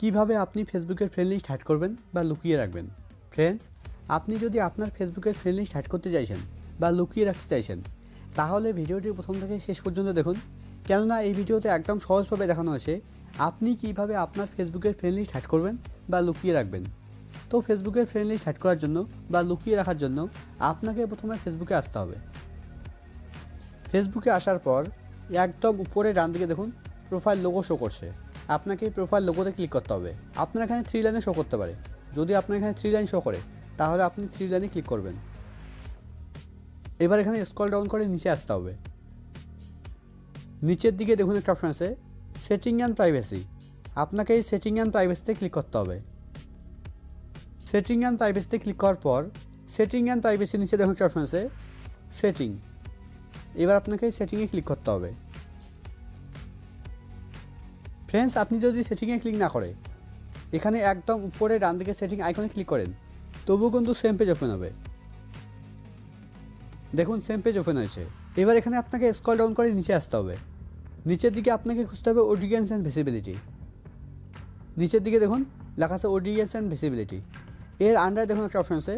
কিভাবে আপনি ফেসবুকের ফ্রেন্ড লিস্ট হাইড করবেন বা লুকিয়ে রাখবেন। ফ্রেন্ডস, আপনি যদি আপনার ফেসবুকের ফ্রেন্ড লিস্ট হাইড করতে চাইছেন বা লুকিয়ে রাখতে চাইছেন, তাহলে ভিডিওটি প্রথম থেকে শেষ পর্যন্ত দেখুন, কেননা এই ভিডিওতে একদম সহজভাবে দেখানো হয়েছে আপনি কিভাবে আপনার ফেসবুকের ফ্রেন্ড লিস্ট হাইড করবেন বা লুকিয়ে রাখবেন। তো ফেসবুকের ফ্রেন্ড লিস্ট হাইড করার জন্য বা লুকিয়ে রাখার জন্য আপনাকে প্রথমে ফেসবুকে আসতে হবে। ফেসবুকে আসার পর একদম উপরে ডান দিকে দেখুন প্রোফাইল লোগো শো করছে, আপনাকে এই প্রোফাইল লোগোতে ক্লিক করতে হবে। আপনার এখানে 3 লাইনে শো করতে পারে, যদি আপনার এখানে 3 লাইন শো করে তাহলে আপনি 3 লাইনে ক্লিক করবেন। এবার এখানে স্ক্রল ডাউন করে নিচে আসতে হবে। নিচের দিকে দেখুন একটা অপশন আছে সেটিং অ্যান্ড প্রাইভেসি, আপনাকে এই সেটিং অ্যান্ড প্রাইভেসিতে ক্লিক করতে হবে। সেটিং অ্যান্ড প্রাইভেসিতে ক্লিক করার পর সেটিং অ্যান্ড প্রাইভেসির নিচে দেখুন একটা অপশন আছে সেটিং, এবার আপনাকে এই সেটিংয়ে ক্লিক করতে হবে। ফ্রেন্ডস, আপনি যদি সেটিংয়ে ক্লিক না করে এখানে একদম উপরে ডান দিকে সেটিং আইকনে ক্লিক করেন, তবুও কিন্তু সেম পেজ ওপেন হবে। দেখুন সেম পেজ ওপেন হয়েছে। এবার এখানে আপনাকে স্ক্রল ডাউন করে নিচে আসতে হবে। নিচের দিকে আপনাকে খুঁজতে হবে অডিয়েন্স অ্যান্ড ভিজিবিলিটি। নিচের দিকে দেখুন লেখা আছে অডিয়েন্স অ্যান্ড ভিজিবিলিটি, এর আন্ডারে দেখুন একটা অপশন আছে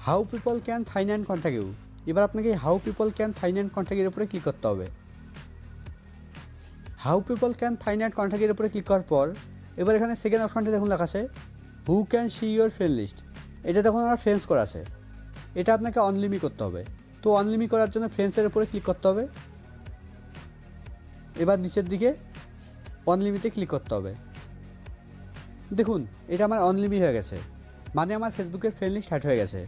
how people can find and contact you. এবার আপনাকে how people can find and contact এর উপরে ক্লিক করতে হবে। How people can find and contact এর উপরে ক্লিক করার পর এবার এখানে সেকেন্ড অপশনটা দেখুন লেখা আছে who can see your friend list. এটা দেখুন আমার ফ্রেন্ডস করা আছে, এটা আপনাকে অনলিমি করতে হবে। তো অনলিমি করার জন্য ফ্রেন্ডসের উপরে ক্লিক করতে হবে। এবার নিচের দিকে অনলিমিতে ক্লিক করতে হবে। দেখুন এটা আমার অনলিমি হয়ে গেছে, মানে আমার ফেসবুকের ফ্রেন্ড লিস্ট হাইড হয়ে গেছে।